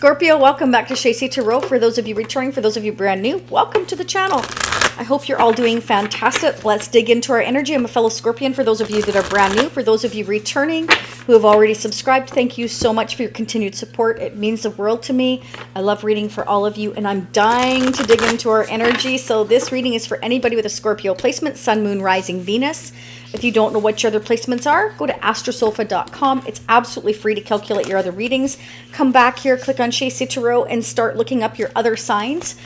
Scorpio, welcome back to Soulmate Tarot. For those of you returning, for those of you brand new, welcome to the channel. I hope you're all doing fantastic. Let's dig into our energy. I'm a fellow Scorpion. For those of you that are brand new, for those of you returning who have already subscribed, thank you so much for your continued support. It means the world to me. I love reading for all of you, and I'm dying to dig into our energy. So this reading is for anybody with a Scorpio placement, Sun, Moon, Rising, Venus. If you don't know what your other placements are, go to astrosofa.com. It's absolutely free to calculate your other readings. Come back here, click on Soulmate Tarot, and start looking up your other signs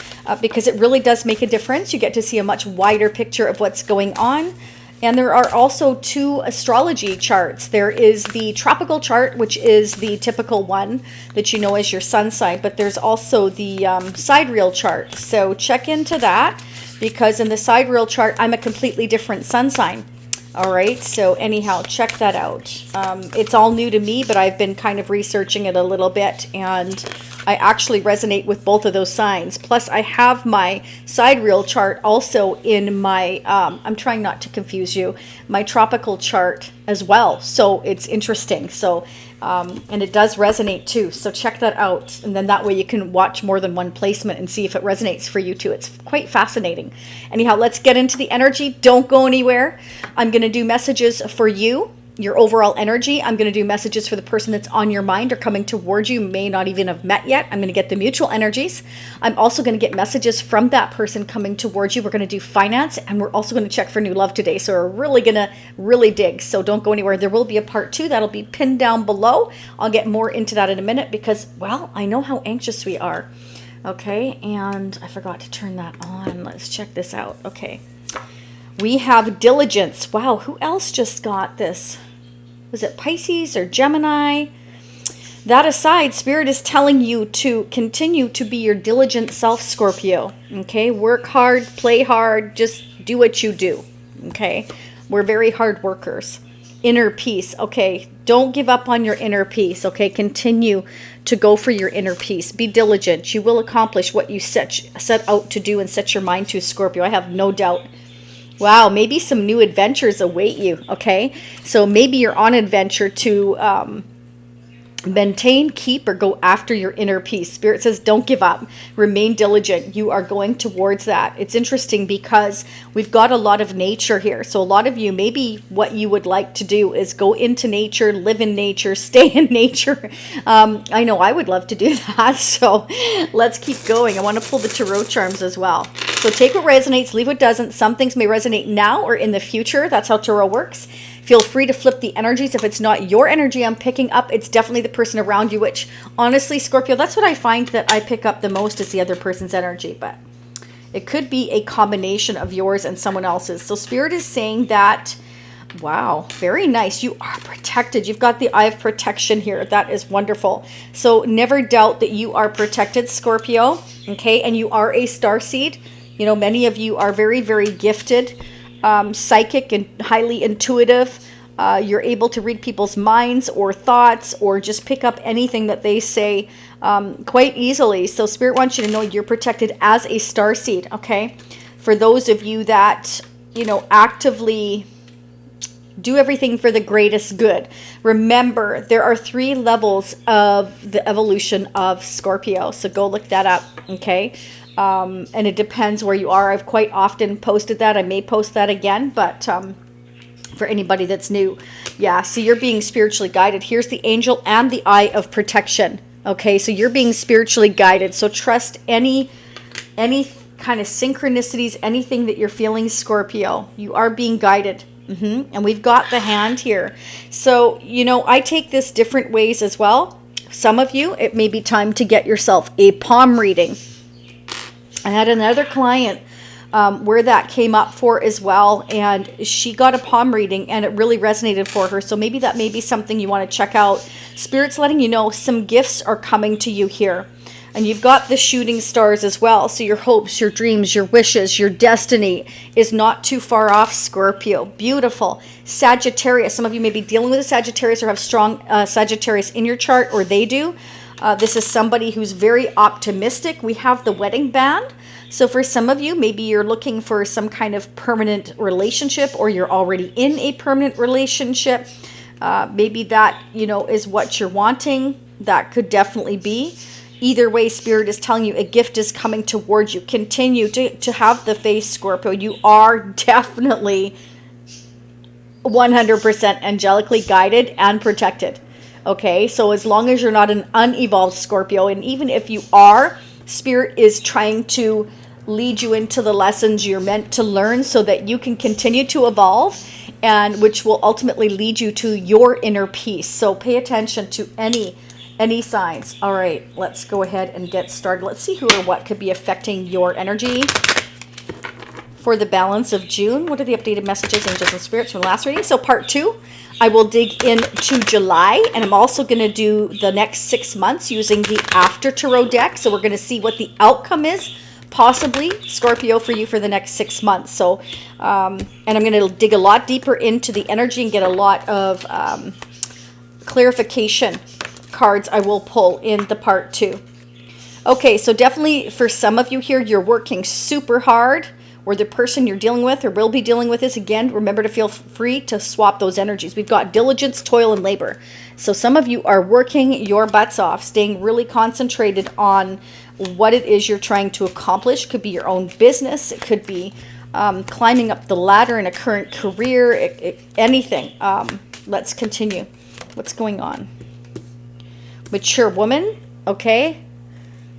because it really does make a difference. You get to see a much wider picture of what's going on. And there are also two astrology charts. There is the tropical chart, which is the typical one that you know as your sun sign, but there's also the sidereal chart. So check into that because in the sidereal chart, I'm a completely different sun sign. All right, so anyhow, check that out. It's all new to me, but I've been kind of researching it a little bit, and I actually resonate with both of those signs. Plus, I have my sidereal chart also in my, I'm trying not to confuse you, my tropical chart as well. So it's interesting. So, and it does resonate too. So check that out. And then that way you can watch more than one placement and see if it resonates for you too. It's quite fascinating. Anyhow, let's get into the energy. Don't go anywhere. I'm going to do messages for you, your overall energy. I'm going to do messages for the person that's on your mind or coming towards you, may not even have met yet. I'm going to get the mutual energies. I'm also going to get messages from that person coming towards you. We're going to do finance, and we're also going to check for new love today. So we're really going to dig. So don't go anywhere. There will be a part 2 that'll be pinned down below. I'll get more into that in a minute because, well, I know how anxious we are. Okay, and I forgot to turn that on. Let's check this out. Okay. We have diligence. Wow, who else just got this? Was it Pisces or Gemini? That aside, Spirit is telling you to continue to be your diligent self, Scorpio. Okay, work hard, play hard, just do what you do. Okay, we're very hard workers. Inner peace. Okay, don't give up on your inner peace. Okay, continue to go for your inner peace. Be diligent. You will accomplish what you set out to do and set your mind to, Scorpio. I have no doubt. Wow, maybe some new adventures await you, okay? So maybe you're on an adventure to maintain, keep, or go after your inner peace. Spirit says don't give up. Remain diligent. You are going towards that. It's interesting because we've got a lot of nature here. So a lot of you, maybe what you would like to do is go into nature, live in nature, stay in nature. I know I would love to do that. So let's keep going. I want to pull the tarot charms as well. So take what resonates, leave what doesn't. Some things may resonate now or in the future. That's how tarot works. Feel free to flip the energies. If it's not your energy I'm picking up, it's definitely the person around you, which honestly, Scorpio, that's what I find that I pick up the most is the other person's energy. But it could be a combination of yours and someone else's. So Spirit is saying that, wow, very nice. You are protected. You've got the eye of protection here. That is wonderful. So never doubt that you are protected, Scorpio. Okay, and you are a starseed. You know, many of you are very, very gifted, psychic and highly intuitive. You're able to read people's minds or thoughts or just pick up anything that they say quite easily. So Spirit wants you to know you're protected as a starseed, okay? For those of you that, you know, actively do everything for the greatest good. Remember, there are 3 levels of the evolution of Scorpio. So go look that up, okay? And it depends where you are. I've quite often posted that. I may post that again, but for anybody that's new, yeah, so you're being spiritually guided. Here's the angel and the eye of protection. Okay, so you're being spiritually guided. So trust any kind of synchronicities, anything that you're feeling, Scorpio. You are being guided. And we've got the hand here. So, you know, I take this different ways as well. Some of you, it may be time to get yourself a palm reading. I had another client where that came up for as well, and she got a palm reading, and it really resonated for her. So maybe that may be something you want to check out. Spirit's letting you know some gifts are coming to you here. And you've got the shooting stars as well. So your hopes, your dreams, your wishes, your destiny is not too far off, Scorpio. Beautiful. Sagittarius. Some of you may be dealing with a Sagittarius or have strong Sagittarius in your chart, or they do. This is somebody who's very optimistic. We have the wedding band. So for some of you, maybe you're looking for some kind of permanent relationship, or you're already in a permanent relationship. Maybe that, you know, is what you're wanting. That could definitely be. Either way, Spirit is telling you a gift is coming towards you. Continue to have the faith, Scorpio. You are definitely 100% angelically guided and protected. Okay, so as long as you're not an unevolved Scorpio, and even if you are, Spirit is trying to lead you into the lessons you're meant to learn so that you can continue to evolve, and which will ultimately lead you to your inner peace. So pay attention to any signs. All right, let's go ahead and get started. Let's see who or what could be affecting your energy for the balance of June. What are the updated messages, angels and spirits from the last reading? So part 2, I will dig into July, and I'm also going to do the next 6 months using the After Tarot deck. So we're going to see what the outcome is, possibly, Scorpio, for you for the next 6 months. So, and I'm going to dig a lot deeper into the energy and get a lot of clarification cards I will pull in the part 2. Okay, so definitely for some of you here, you're working super hard, or the person you're dealing with or will be dealing with is, again, remember to feel free to swap those energies. We've got diligence, toil, and labor. So some of you are working your butts off, staying really concentrated on what it is you're trying to accomplish. It could be your own business. It could be climbing up the ladder in a current career, anything. Let's continue. What's going on? Mature woman, okay?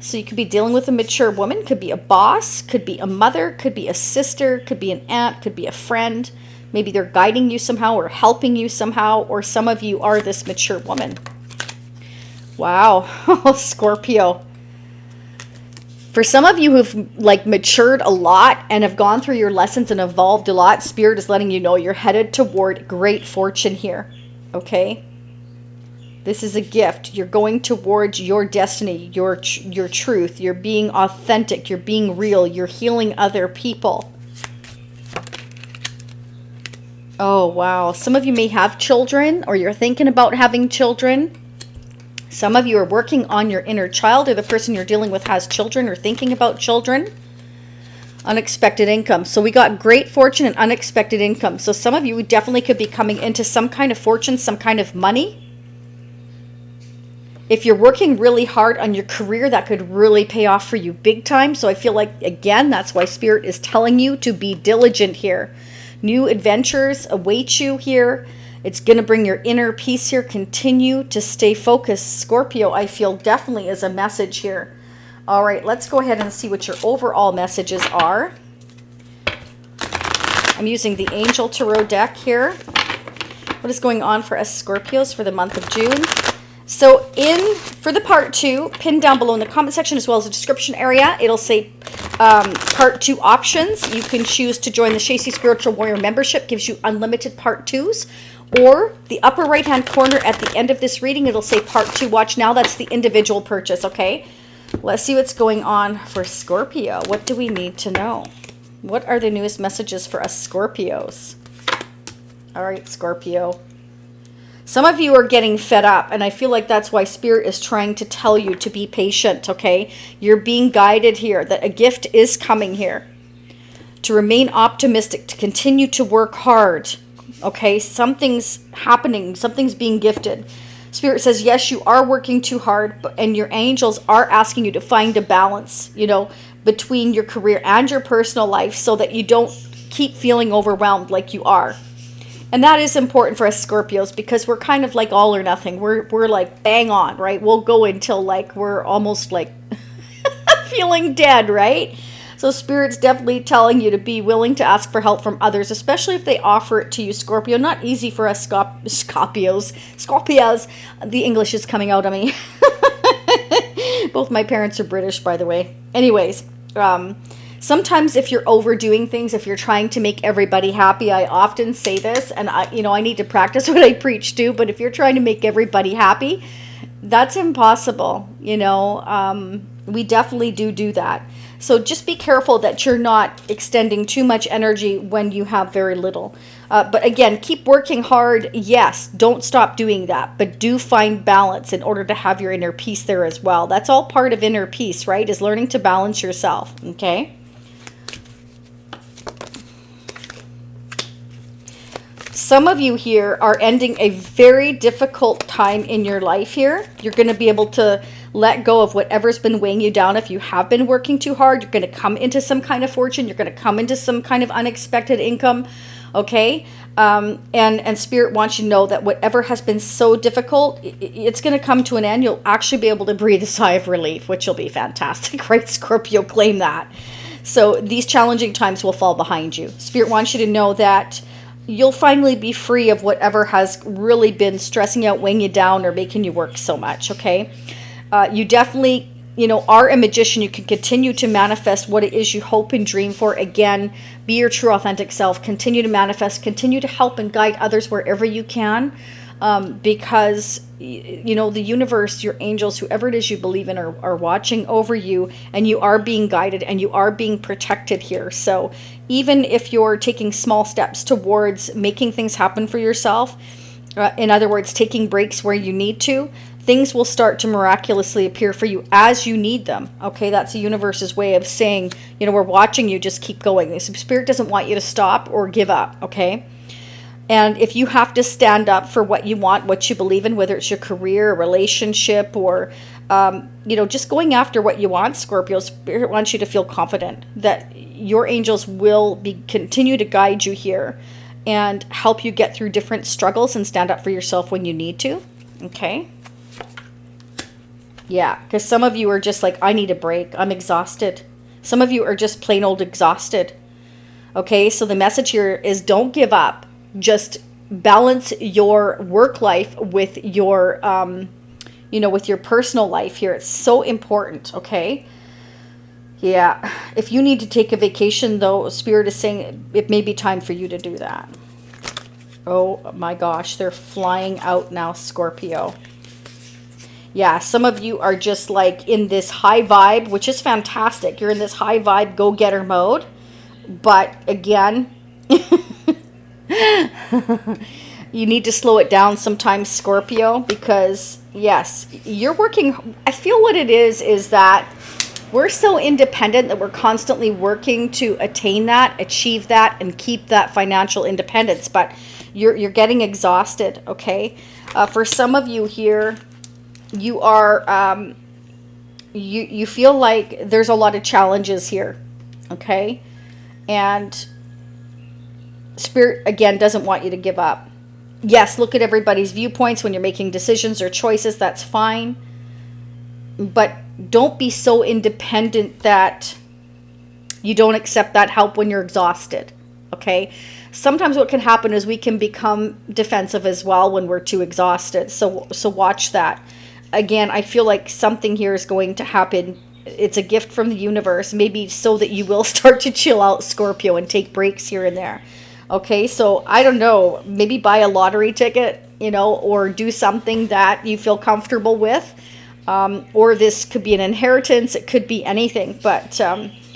So you could be dealing with a mature woman, could be a boss, could be a mother, could be a sister, could be an aunt, could be a friend. Maybe they're guiding you somehow or helping you somehow, or some of you are this mature woman. Wow, Scorpio. For some of you who've like matured a lot and have gone through your lessons and evolved a lot, Spirit is letting you know you're headed toward great fortune here, okay? This is a gift. You're going towards your destiny, your truth. You're being authentic. You're being real. You're healing other people. Oh, wow. Some of you may have children, or you're thinking about having children. Some of you are working on your inner child, or the person you're dealing with has children or thinking about children. Unexpected income. So we got great fortune and unexpected income. So some of you definitely could be coming into some kind of fortune, some kind of money. If you're working really hard on your career, that could really pay off for you big time. So I feel like, again, that's why Spirit is telling you to be diligent here. New adventures await you here. It's going to bring your inner peace here. Continue to stay focused. Scorpio, I feel definitely is a message here. All right, let's go ahead and see what your overall messages are. I'm using the Angel Tarot deck here. What is going on for us Scorpios for the month of June? So for the part 2, pinned down below in the comment section as well as the description area, it'll say part 2 options. You can choose to join the Shacy Spiritual Warrior membership, gives you unlimited part 2s. Or the upper right hand corner at the end of this reading, it'll say part 2 watch now. That's the individual purchase, okay? Let's see what's going on for Scorpio. What do we need to know? What are the newest messages for us Scorpios? All right, Scorpio. Some of you are getting fed up, and I feel like that's why Spirit is trying to tell you to be patient, okay? You're being guided here, that a gift is coming here. To remain optimistic, to continue to work hard, okay? Something's happening, something's being gifted. Spirit says, yes, you are working too hard, and your angels are asking you to find a balance, you know, between your career and your personal life so that you don't keep feeling overwhelmed like you are. And that is important for us Scorpios because we're kind of like all or nothing. We're like bang on, right? We'll go until like we're almost like feeling dead, right? So Spirit's definitely telling you to be willing to ask for help from others, especially if they offer it to you, Scorpio. Not easy for us Scorpios. The English is coming out of me. Both my parents are British, by the way. Anyways, sometimes if you're overdoing things, if you're trying to make everybody happy, I often say this, and I need to practice what I preach too, but if you're trying to make everybody happy, that's impossible. We definitely do that. So just be careful that you're not extending too much energy when you have very little. But again, keep working hard. Yes, don't stop doing that, but do find balance in order to have your inner peace there as well. That's all part of inner peace, right? Is learning to balance yourself, okay? Some of you here are ending a very difficult time in your life here. You're going to be able to let go of whatever's been weighing you down. If you have been working too hard, you're going to come into some kind of fortune. You're going to come into some kind of unexpected income. Okay. And Spirit wants you to know that whatever has been so difficult, it's going to come to an end. You'll actually be able to breathe a sigh of relief, which will be fantastic, right? Scorpio, claim that. So these challenging times will fall behind you. Spirit wants you to know that you'll finally be free of whatever has really been stressing you out, weighing you down, or making you work so much, okay? You definitely, are a magician. You can continue to manifest what it is you hope and dream for. Again, be your true authentic self. Continue to manifest. Continue to help and guide others wherever you can. Because, the universe, your angels, whoever it is you believe in are watching over you, and you are being guided and you are being protected here. So even if you're taking small steps towards making things happen for yourself, in other words, taking breaks where you need to, things will start to miraculously appear for you as you need them. Okay, that's the universe's way of saying, we're watching you, just keep going. Spirit doesn't want you to stop or give up, okay? And if you have to stand up for what you want, what you believe in, whether it's your career, a relationship, or, just going after what you want, Scorpio, Spirit wants you to feel confident that your angels will continue to guide you here and help you get through different struggles and stand up for yourself when you need to, okay? Yeah, because some of you are just like, I need a break. I'm exhausted. Some of you are just plain old exhausted. Okay, so the message here is don't give up. Just balance your work life with your, with your personal life here. It's so important, okay? Yeah, if you need to take a vacation, though, Spirit is saying it may be time for you to do that. Oh my gosh, they're flying out now, Scorpio. Yeah, some of you are just like in this high vibe, which is fantastic. You're in this high vibe go-getter mode. But again, you need to slow it down sometimes, Scorpio, because yes, you're working. I feel what it is that we're so independent that we're constantly working to attain that, achieve that, and keep that financial independence. But you're getting exhausted, okay? For some of you here, you are, you feel like there's a lot of challenges here, okay? And Spirit, again, doesn't want you to give up. Yes, look at everybody's viewpoints when you're making decisions or choices. That's fine. But don't be so independent that you don't accept that help when you're exhausted, okay? Sometimes what can happen is we can become defensive as well when we're too exhausted. So watch that. Again, I feel like something here is going to happen. It's a gift from the universe, maybe so that you will start to chill out, Scorpio, and take breaks here and there. Okay, so I don't know, maybe buy a lottery ticket, or do something that you feel comfortable with. Or this could be an inheritance. It could be anything, but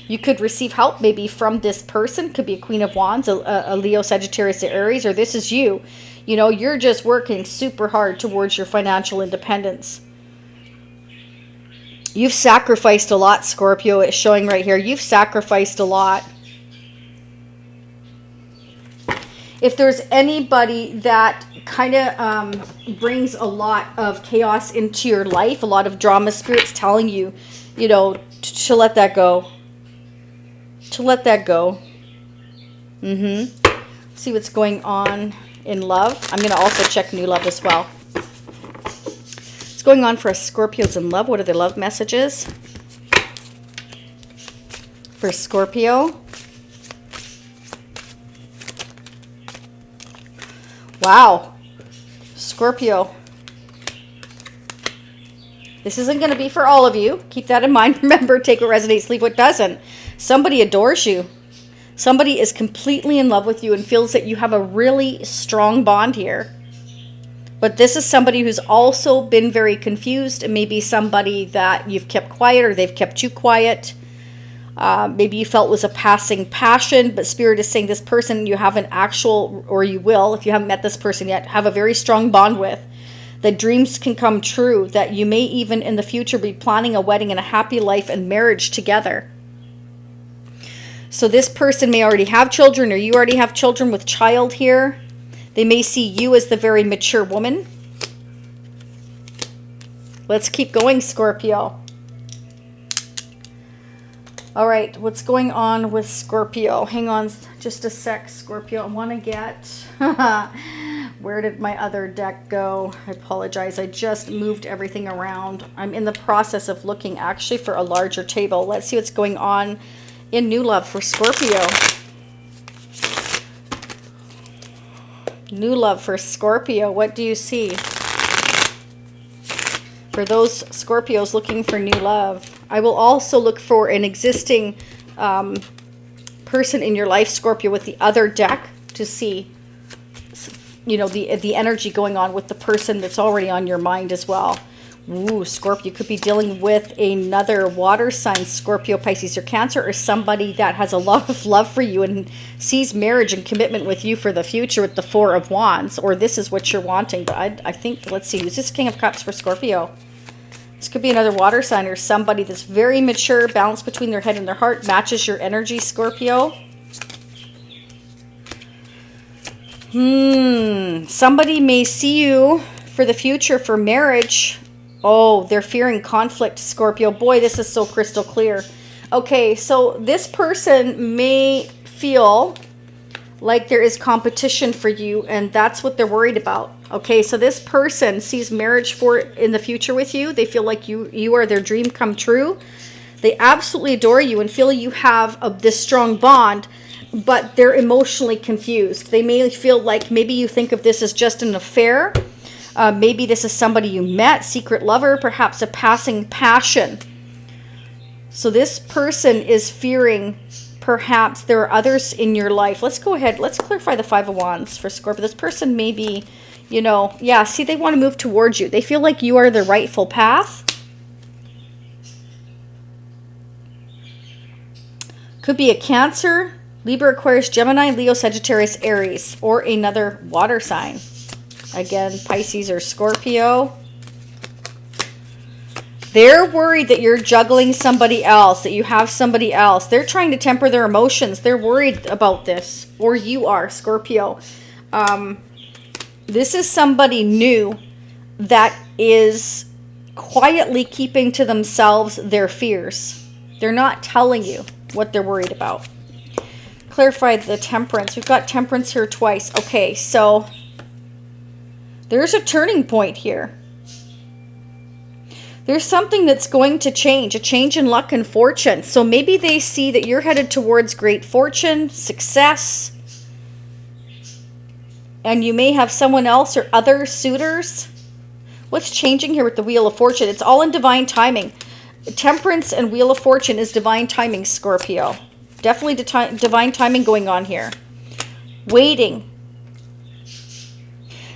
you could receive help maybe from this person. Could be a Queen of Wands, a Leo, Sagittarius, or Aries, or this is you. You're just working super hard towards your financial independence. You've sacrificed a lot, Scorpio. It's showing right here. You've sacrificed a lot. If there's anybody that kind of brings a lot of chaos into your life, a lot of drama, Spirit's telling you, to let that go. To let that go. See what's going on in love. I'm going to also check new love as well. What's going on for us Scorpios in love? What are the love messages for Scorpio? Wow. Scorpio. This isn't going to be for all of you. Keep that in mind. Remember, take what resonates, leave what doesn't. Somebody adores you. Somebody is completely in love with you and feels that you have a really strong bond here. But this is somebody who's also been very confused, and maybe somebody that you've kept quiet or they've kept you quiet. Maybe you felt was a passing passion, but Spirit is saying this person you have an actual, or you will, if you haven't met this person yet, have a very strong bond with. That dreams can come true, that you may even in the future be planning a wedding and a happy life and marriage together. So this person may already have children, or you already have children with child here. They may see you as the very mature woman. Let's keep going, Scorpio. All right, what's going on with Scorpio? Hang on just a sec, Scorpio. I want to get... Where did my other deck go? I apologize. I just moved everything around. I'm in the process of looking actually for a larger table. Let's see what's going on in new love for Scorpio. New love for Scorpio. What do you see? For those Scorpios looking for new love. I will also look for an existing person in your life, Scorpio, with the other deck to see, you know, the energy going on with the person that's already on your mind as well. Ooh, Scorpio, you could be dealing with another water sign, Scorpio, Pisces, or Cancer, or somebody that has a lot of love for you and sees marriage and commitment with you for the future with the Four of Wands, or this is what you're wanting. But I think, let's see, who's this King of Cups for Scorpio? This could be another water sign or somebody that's very mature, balanced between their head and their heart, matches your energy, Scorpio. Somebody may see you for the future for marriage. Oh, they're fearing conflict, Scorpio. Boy, this is so crystal clear. Okay, so this person may feel like there is competition for you, and that's what they're worried about. Okay, so this person sees marriage in the future with you. They feel like you are their dream come true. They absolutely adore you and feel you have this strong bond, but they're emotionally confused. They may feel like maybe you think of this as just an affair. Maybe this is somebody you met, secret lover, perhaps a passing passion. So this person is fearing perhaps there are others in your life. Let's go ahead. Let's clarify the Five of Wands for Scorpio. This person may be, you know, yeah, see, they want to move towards you. They feel like you are the rightful path. Could be a Cancer, Libra, Aquarius, Gemini, Leo, Sagittarius, Aries, or another water sign. Again, Pisces or Scorpio. They're worried that you're juggling somebody else, that you have somebody else. They're trying to temper their emotions. They're worried about this. Or you are, Scorpio. This is somebody new that is quietly keeping to themselves their fears. They're not telling you what they're worried about. Clarify the Temperance. We've got Temperance here twice. Okay, so there's a turning point here. There's something that's going to change, a change in luck and fortune. So maybe they see that you're headed towards great fortune, success, and you may have someone else or other suitors. What's changing here with the Wheel of Fortune? It's all in divine timing. Temperance and Wheel of Fortune is divine timing, Scorpio. Definitely divine timing going on here. Waiting.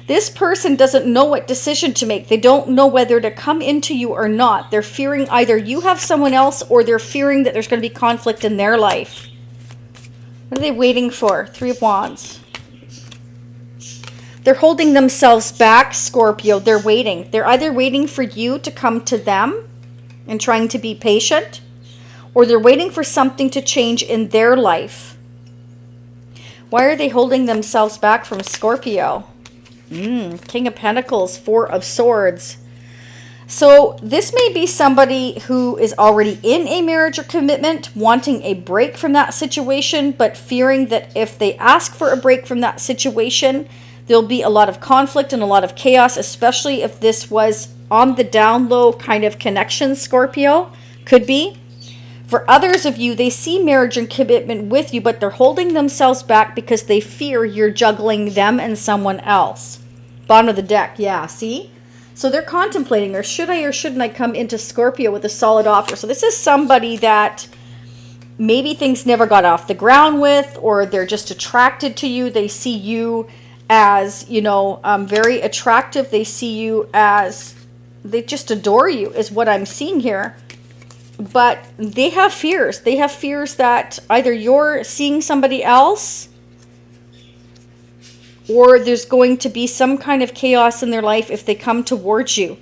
This person doesn't know what decision to make. They don't know whether to come into you or not. They're fearing either you have someone else or they're fearing that there's going to be conflict in their life. What are they waiting for? Three of Wands. They're holding themselves back, Scorpio. They're waiting. They're either waiting for you to come to them and trying to be patient, or they're waiting for something to change in their life. Why are they holding themselves back from Scorpio? King of Pentacles, Four of Swords. So this may be somebody who is already in a marriage or commitment, wanting a break from that situation, but fearing that if they ask for a break from that situation, there'll be a lot of conflict and a lot of chaos, especially if this was on the down low kind of connection, Scorpio. Could be. For others of you, they see marriage and commitment with you, but they're holding themselves back because they fear you're juggling them and someone else. Bottom of the deck, yeah, see? So they're contemplating, or should I or shouldn't I come into Scorpio with a solid offer? So this is somebody that maybe things never got off the ground with, or they're just attracted to you. They see you as, you know, very attractive. They see you as, they just adore you is what I'm seeing here. But they have fears. They have fears that either you're seeing somebody else, or there's going to be some kind of chaos in their life if they come towards you.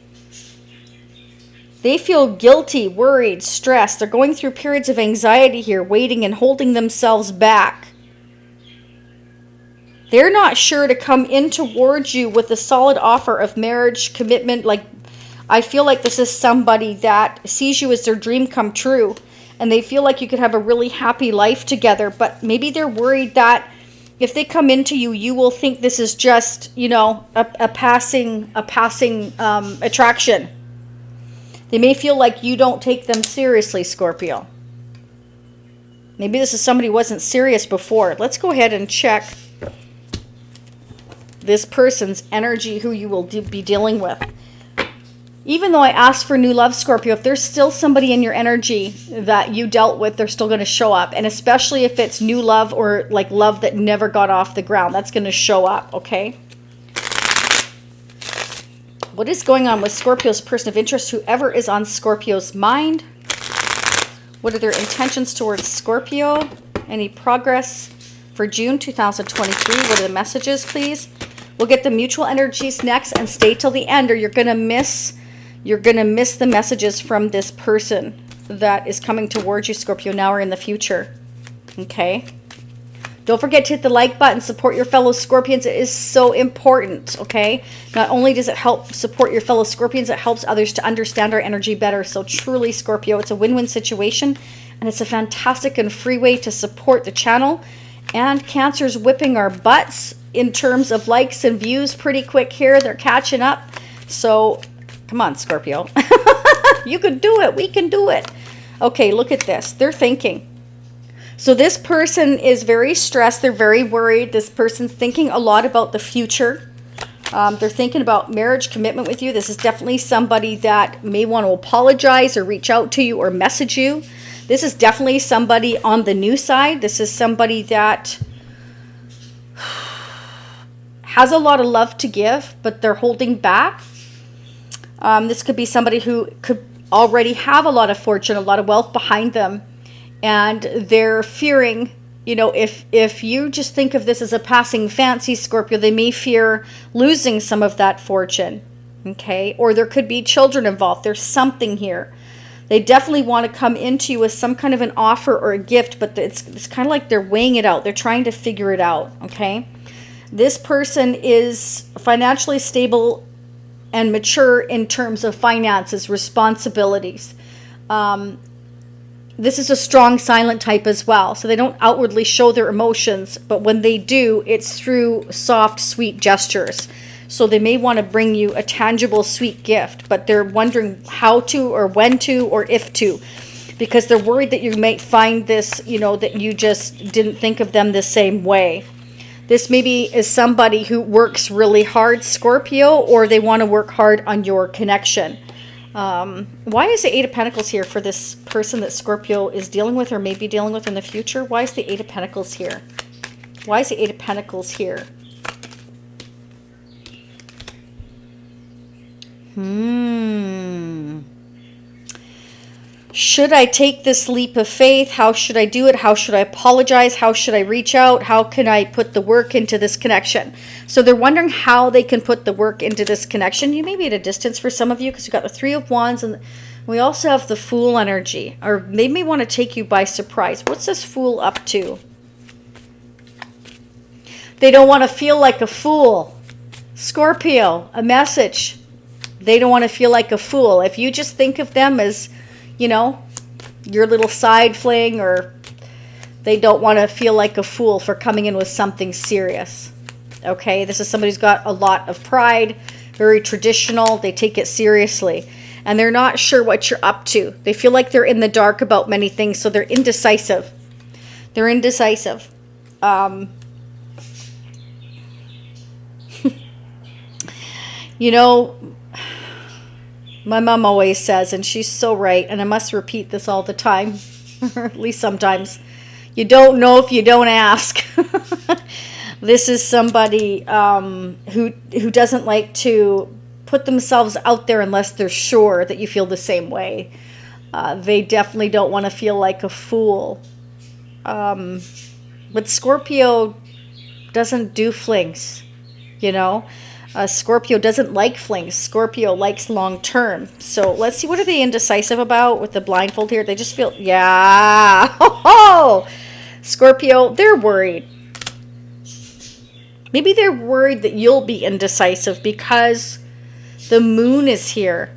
They feel guilty, worried, stressed. They're going through periods of anxiety here, waiting and holding themselves back. They're not sure to come in towards you with a solid offer of marriage, commitment, like I feel like this is somebody that sees you as their dream come true, and they feel like you could have a really happy life together, but maybe they're worried that if they come into you, you will think this is just, you know, a passing attraction. They may feel like you don't take them seriously, Scorpio. Maybe this is somebody who wasn't serious before. Let's go ahead and check this person's energy, who you will be dealing with. Even though I asked for new love, Scorpio, if there's still somebody in your energy that you dealt with, they're still going to show up. And especially if it's new love or like love that never got off the ground, that's going to show up, okay? What is going on with Scorpio's person of interest, whoever is on Scorpio's mind? What are their intentions towards Scorpio? Any progress for June 2023? What are the messages, please? We'll get the mutual energies next, and stay till the end or you're going to miss the messages from this person that is coming towards you, Scorpio, now or in the future. Okay? Don't forget to hit the like button. Support your fellow Scorpions. It is so important, okay? Not only does it help support your fellow Scorpions, it helps others to understand our energy better. So truly, Scorpio, it's a win-win situation, and it's a fantastic and free way to support the channel. And Cancer's whipping our butts in terms of likes and views pretty quick here. They're catching up. So come on, Scorpio. You can do it. We can do it. Okay, look at this. They're thinking. So this person is very stressed. They're very worried. This person's thinking a lot about the future. They're thinking about marriage, commitment with you. This is definitely somebody that may want to apologize or reach out to you or message you. This is definitely somebody on the new side. This is somebody that has a lot of love to give, but they're holding back. This could be somebody who could already have a lot of fortune, a lot of wealth behind them, and they're fearing, you know, if you just think of this as a passing fancy, Scorpio, they may fear losing some of that fortune, okay? Or there could be children involved. There's something here. They definitely want to come into you with some kind of an offer or a gift, but it's kind of like they're weighing it out. They're trying to figure it out, okay? This person is financially stable and mature in terms of finances, responsibilities. This is a strong silent type as well. So they don't outwardly show their emotions, but when they do, it's through soft, sweet gestures. So they may want to bring you a tangible, sweet gift, but they're wondering how to or when to or if to, because they're worried that you might find this, you know, that you just didn't think of them the same way. This maybe is somebody who works really hard, Scorpio, or they want to work hard on your connection. Why is the Eight of Pentacles here for this person that Scorpio is dealing with or may be dealing with in the future? Why is the Eight of Pentacles here? Why is the Eight of Pentacles here? Should I take this leap of faith? How should I do it? How should I apologize? How should I reach out? How can I put the work into this connection? So they're wondering how they can put the work into this connection. You may be at a distance for some of you because you've got the Three of Wands, and we also have the Fool energy. Or they may want to take you by surprise. What's this Fool up to? They don't want to feel like a fool. Scorpio, a message. They don't want to feel like a fool. If you just think of them as, you know, your little side fling, or they don't want to feel like a fool for coming in with something serious. Okay, this is somebody who's got a lot of pride, very traditional. They take it seriously, and they're not sure what you're up to. They feel like they're in the dark about many things, so they're indecisive. They're indecisive. You know, my mom always says, and she's so right, and I must repeat this all the time, or at least sometimes, you don't know if you don't ask. This is somebody who doesn't like to put themselves out there unless they're sure that you feel the same way. They definitely don't want to feel like a fool. But Scorpio doesn't do flings, you know. Scorpio doesn't like flings. Scorpio likes long term. So let's see, what are they indecisive about with the blindfold here? They just feel, yeah. Oh, Scorpio, they're worried. Maybe they're worried that you'll be indecisive because the moon is here.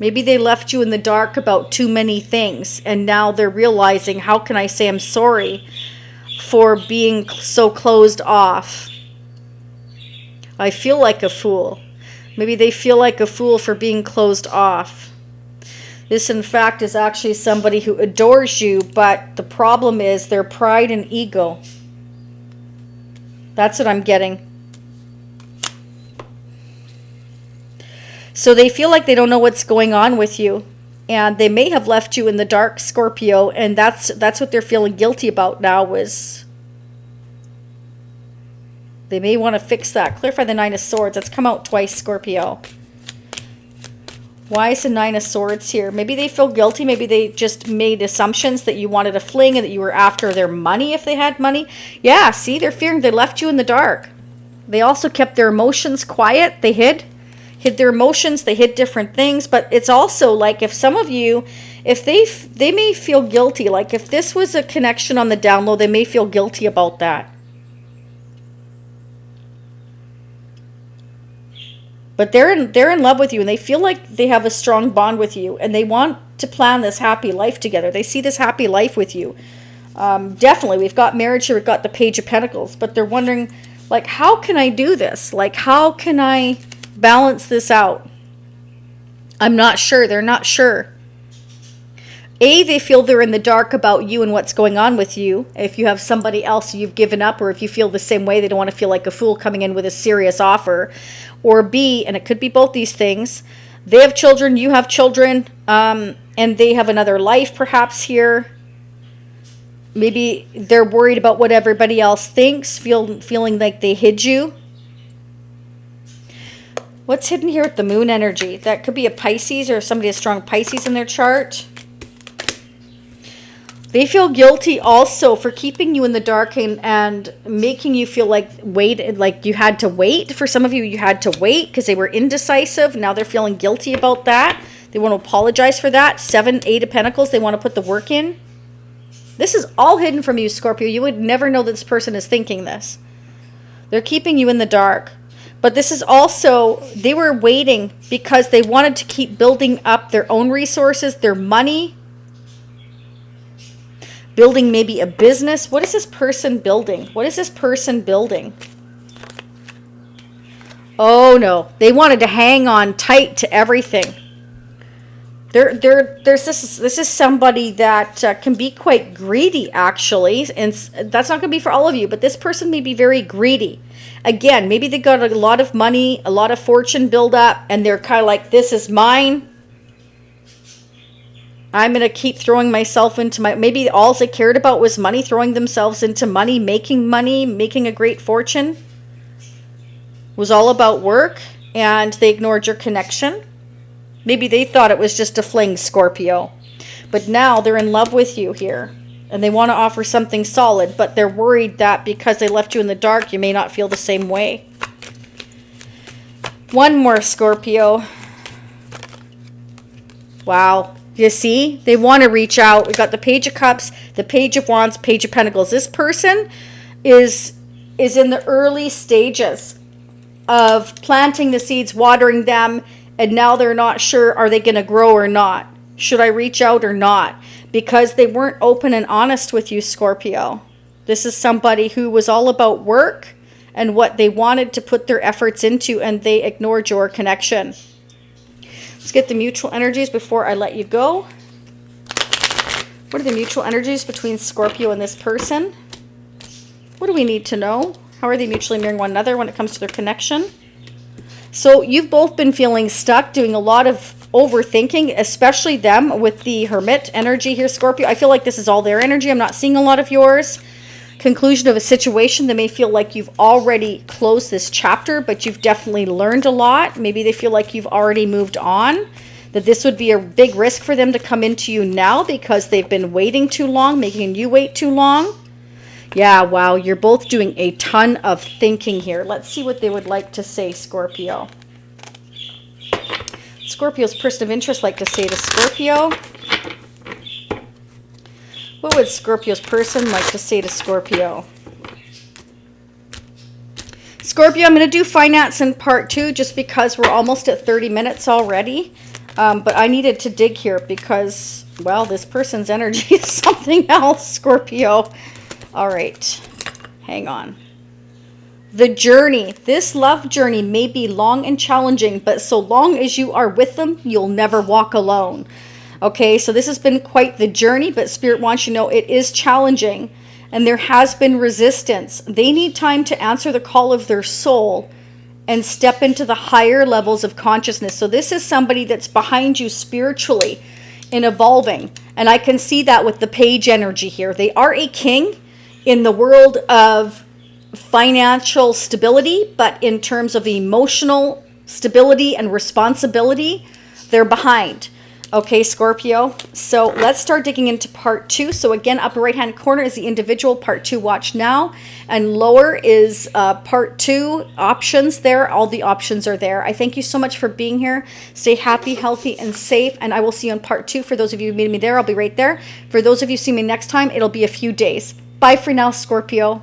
Maybe they left you in the dark about too many things, and now they're realizing, how can I say I'm sorry for being so closed off? I feel like a fool. Maybe they feel like a fool for being closed off. This, in fact, is actually somebody who adores you, but the problem is their pride and ego. That's what I'm getting. So they feel like they don't know what's going on with you. And they may have left you in the dark, Scorpio. And that's what they're feeling guilty about now, is they may want to fix that. Clarify the Nine of Swords. That's come out twice, Scorpio. Why is the Nine of Swords here? Maybe they feel guilty. Maybe they just made assumptions that you wanted a fling and that you were after their money if they had money. Yeah, see, they're fearing they left you in the dark. They also kept their emotions quiet. They hid their emotions. They hid different things. But it's also like, if some of you, if they may feel guilty. Like if this was a connection on the down low, they may feel guilty about that. But they're in love with you, and they feel like they have a strong bond with you, and they want to plan this happy life together. They see this happy life with you. Definitely, we've got marriage here, we've got the Page of Pentacles, but they're wondering, like, how can I do this? Like, how can I balance this out? I'm not sure. They're not sure. They feel they're in the dark about you and what's going on with you. If you have somebody else you've given up, or if you feel the same way, they don't want to feel like a fool coming in with a serious offer. Or B, and it could be both these things, they have children, you have children, and they have another life perhaps here. Maybe they're worried about what everybody else thinks, feeling like they hid you. What's hidden here with the moon energy? That could be a Pisces, or somebody has strong Pisces in their chart. They feel guilty also for keeping you in the dark and making you feel like you had to wait. For some of you, you had to wait because they were indecisive. Now they're feeling guilty about that. They want to apologize for that. 7, 8 of Pentacles. They want to put the work in. This is all hidden from you, Scorpio. You would never know that this person is thinking this. They're keeping you in the dark. But this is also, they were waiting because they wanted to keep building up their own resources, their money, building maybe a business. What is this person building? What is this person building? Oh no, they wanted to hang on tight to everything. This is somebody that can be quite greedy, actually, and that's not going to be for all of you, but this person may be very greedy. Again, maybe they got a lot of money, a lot of fortune build up, and they're kind of like, this is mine. I'm going to keep throwing myself into maybe all they cared about was money, throwing themselves into money, making a great fortune. It was all about work, and they ignored your connection. Maybe they thought it was just a fling, Scorpio. But now they're in love with you here, and they want to offer something solid, but they're worried that because they left you in the dark, you may not feel the same way. One more, Scorpio. Wow. You see, they want to reach out. We got the Page of Cups, the Page of Wands, Page of Pentacles. This person is in the early stages of planting the seeds, watering them, and now they're not sure, are they going to grow or not? Should I reach out or not? Because they weren't open and honest with you, Scorpio. This is somebody who was all about work and what they wanted to put their efforts into, and they ignored your connection. Let's get the mutual energies before I let you go. What are the mutual energies between Scorpio and this person? What do we need to know? How are they mutually mirroring one another when it comes to their connection? So you've both been feeling stuck, doing a lot of overthinking, especially them with the Hermit energy here, Scorpio. I feel like this is all their energy. I'm not seeing a lot of yours. Conclusion of a situation. They may feel like you've already closed this chapter, but you've definitely learned a lot. Maybe they feel like you've already moved on, that this would be a big risk for them to come into you now because they've been waiting too long, making you wait too long. Yeah, wow, you're both doing a ton of thinking here. Let's see what they would like to say, Scorpio. Scorpio's person of interest like to say to Scorpio. What would Scorpio's person like to say to Scorpio? Scorpio, I'm going to do finance in part 2 just because we're almost at 30 minutes already. But I needed to dig here because, well, this person's energy is something else, Scorpio. All right, hang on. The journey, this love journey may be long and challenging, but so long as you are with them, you'll never walk alone. Okay, so this has been quite the journey, but Spirit wants you to know it is challenging and there has been resistance. They need time to answer the call of their soul and step into the higher levels of consciousness. So this is somebody that's behind you spiritually in evolving. And I can see that with the page energy here. They are a king in the world of financial stability, but in terms of emotional stability and responsibility, they're behind. Okay, Scorpio. So let's start digging into part 2. So again, upper right hand corner is the individual, part 2 watch now, and lower is part 2 options there. All the options are there. I thank you so much for being here. Stay happy, healthy, and safe, and I will see you on part 2. For those of you who meet me there, I'll be right there. For those of you who see me next time, it'll be a few days. Bye for now, Scorpio.